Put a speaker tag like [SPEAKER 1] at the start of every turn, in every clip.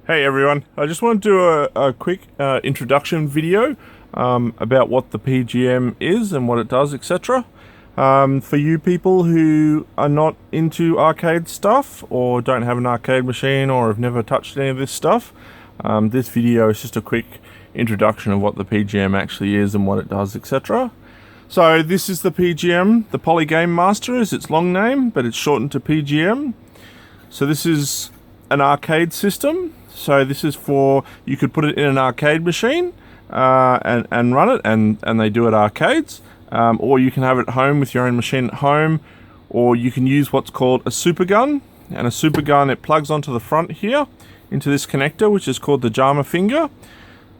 [SPEAKER 1] Hey everyone, I just want to do a quick introduction video about what the PGM is and what it does, etc. For you people who are not into arcade stuff or don't have an arcade machine or have never touched any of this stuff, this video is just a quick introduction of what the PGM actually is and what it does, etc. So this is the PGM, the POLYGAME Master is its long name, but it's shortened to PGM. So this is an arcade system. So this is for, you could put it in an arcade machine and run it, and they do at arcades, or you can have it at home with your own machine at home, or you can use what's called a super gun. And a super gun, it plugs onto the front here into this connector, which is called the JAMMA finger.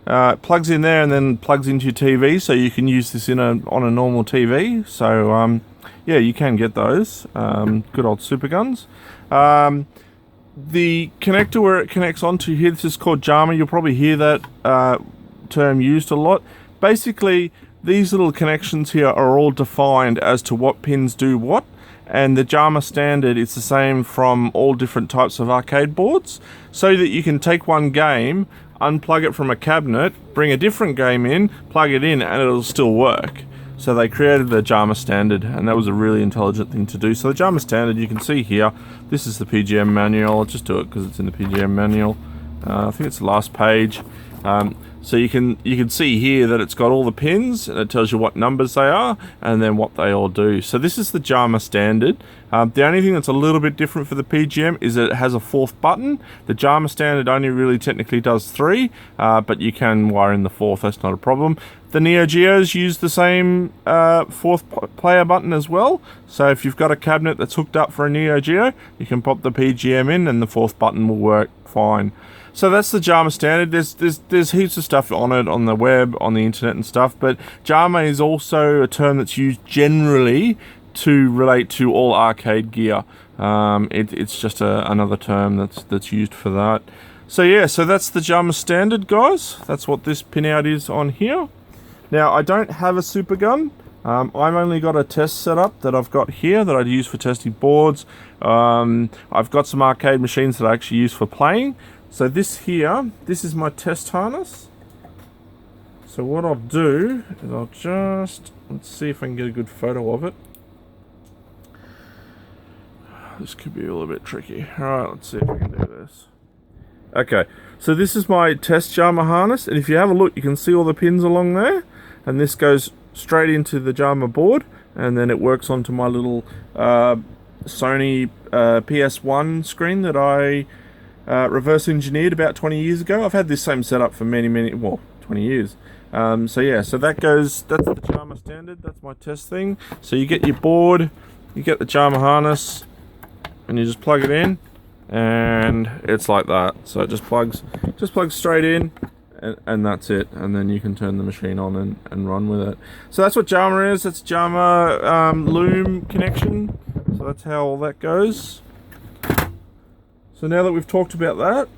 [SPEAKER 1] It plugs in there and then plugs into your TV, so you can use this on a normal TV. So yeah, you can get those good old super guns. The connector where it connects onto here, this is called JAMMA. You'll probably hear that term used a lot. Basically, these little connections here are all defined as to what pins do what, and the JAMMA standard is the same from all different types of arcade boards, so that you can take one game, unplug it from a cabinet, bring a different game in, plug it in, and it'll still work. So they created the JAMMA standard, and that was a really intelligent thing to do. So the JAMMA standard, you can see here, this is the PGM manual. I'll just do it because it's in the PGM manual. I think it's the last page. So you can see here that it's got all the pins, and it tells you what numbers they are, and then what they all do. So this is the JAMMA standard. The only thing that's a little bit different for the PGM is that it has a fourth button. The JAMMA standard only really technically does 3, but you can wire in the fourth, that's not a problem. The Neo Geos use the same fourth player button as well. So if you've got a cabinet that's hooked up for a Neo Geo, you can pop the PGM in and the fourth button will work fine. So that's the JAMMA standard. There's heaps of stuff on it, on the web, on the internet and stuff, but JAMMA is also a term that's used generally to relate to all arcade gear. It's just another term that's used for that. So yeah, so that's the JAMMA standard, guys. That's what this pinout is on here. Now, I don't have a super gun. I've only got a test setup that I've got here that I use for testing boards. I've got some arcade machines that I actually use for playing. So this here, this is my test harness. So what I'll do is I'll just, let's see if I can get a good photo of it. This could be a little bit tricky. Alright, let's see if I can do this. Okay, so this is my test JAMMA harness, and if you have a look, you can see all the pins along there, and this goes straight into the JAMMA board, and then it works onto my little Sony PS1 screen that I reverse engineered about 20 years ago. I've had this same setup for well, 20 years. So yeah, so that's the JAMMA standard, that's my test thing. So you get your board, you get the JAMMA harness, and you just plug it in, and it's like that. So it just plugs straight in, and that's it. And then you can turn the machine on and run with it. So that's what JAMMA is. That's JAMMA loom connection. So that's how all that goes. So now that we've talked about that,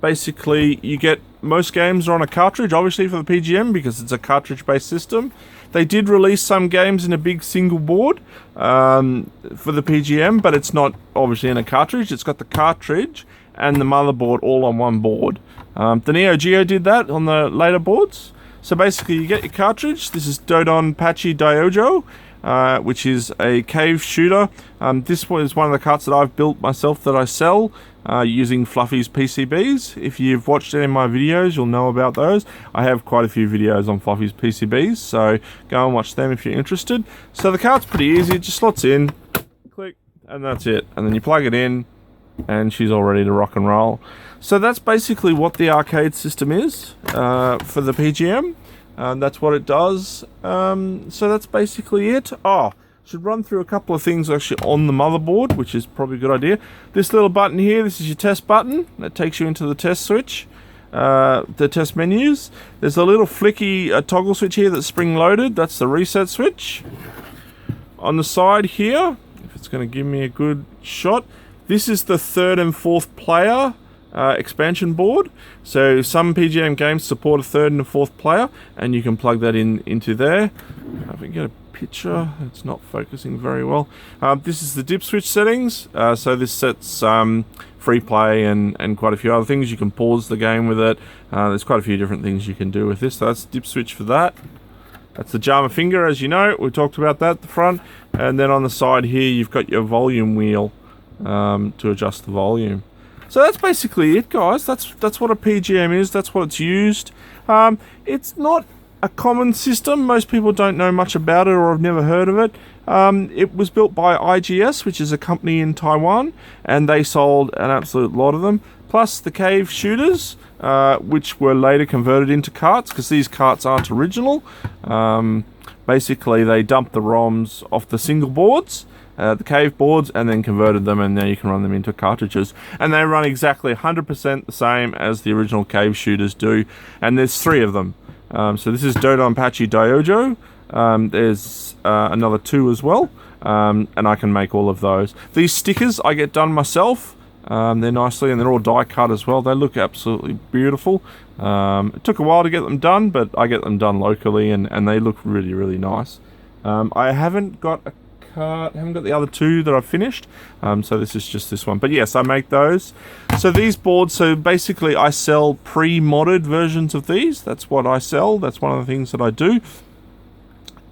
[SPEAKER 1] basically you get, most games are on a cartridge, obviously for the PGM, because it's a cartridge based system. They did release some games in a big single board for the PGM, but it's not obviously in a cartridge. It's got the cartridge and the motherboard all on one board. The Neo Geo did that on the later boards. So basically you get your cartridge. This is Dodonpachi Daiojo, which is a cave shooter. This was one of the carts that I've built myself that I sell using Fluffy's PCBs. If you've watched any of my videos, you'll know about those. I have quite a few videos on Fluffy's PCBs, so go and watch them if you're interested. So the cart's pretty easy, it just slots in, click, and that's it. And then you plug it in, and she's all ready to rock and roll. So that's basically what the arcade system is for the PGM. That's what it does. So that's basically it. Should run through a couple of things actually on the motherboard, which is probably a good idea. This little button here, this is your test button. That takes you into the test switch, the test menus. There's a little flicky toggle switch here that's spring loaded. That's the reset switch. On the side here, if it's going to give me a good shot, this is the 3rd and 4th player expansion board. So some PGM games support a 3rd and a 4th player, and you can plug that into there. If we can get a picture, it's not focusing very well. This is the dip switch settings. So this sets for free play and quite a few other things. You can pause the game with it. There's quite a few different things you can do with this. So that's the dip switch for that. That's the JAMMA finger, as you know. We talked about that at the front. And then on the side here, you've got your volume wheel to adjust the volume. So that's basically it, guys. That's what a PGM is. That's what it's used. It's not a common system. Most people don't know much about it or have never heard of it. It was built by IGS, which is a company in Taiwan, and they sold an absolute lot of them. Plus the cave shooters, which were later converted into carts, because these carts aren't original. Basically, they dumped the ROMs off the single boards, the cave boards, and then converted them, and now you can run them into cartridges. And they run exactly 100% the same as the original cave shooters do, and there's 3 of them. So this is Dodonpachi Dyojo. There's another 2 as well, and I can make all of those. These stickers I get done myself. They're nicely, and they're all die cut as well. They look absolutely beautiful. It took a while to get them done, but I get them done locally, and they look really, really nice. I haven't got a card, haven't got the other 2 that I've finished, so this is just this one. But yes, I make those. So these boards, so basically I sell pre-modded versions of these. That's what I sell. That's one of the things that I do.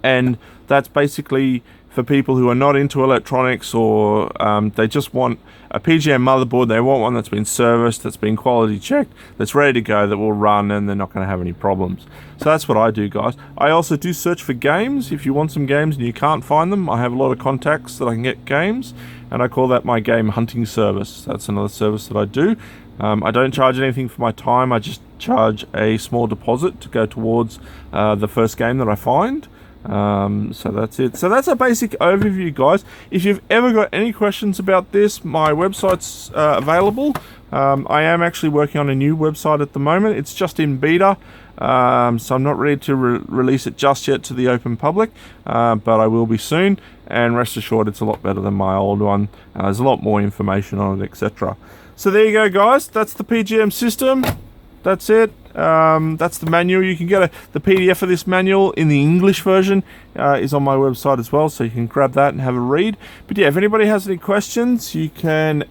[SPEAKER 1] And that's basically for people who are not into electronics, or they just want a PGM motherboard. They want one that's been serviced, that's been quality checked, that's ready to go, that will run, and they're not going to have any problems. So that's what I do, guys. I also do search for games. If you want some games and you can't find them, I have a lot of contacts that I can get games, and I call that my game hunting service. That's another service that I do. I don't charge anything for my time. I just charge a small deposit to go towards the first game that I find. So that's it. So that's a basic overview, guys. If you've ever got any questions about this, my website's available. I am actually working on a new website at the moment. It's just in beta, so I'm not ready to release it just yet to the open public, but I will be soon, and rest assured it's a lot better than my old one. There's a lot more information on it, etc. So there you go, guys. That's the PGM system. That's it. That's the manual. You can get the PDF of this manual in the English version is on my website as well, so you can grab that and have a read. But yeah, if anybody has any questions, you can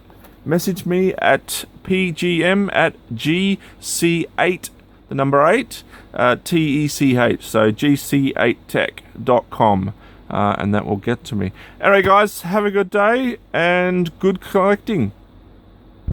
[SPEAKER 1] message me at pgm at gc8, the number 8, TECH, so gc8tech.com, and that will get to me. Anyway, guys, have a good day and good collecting.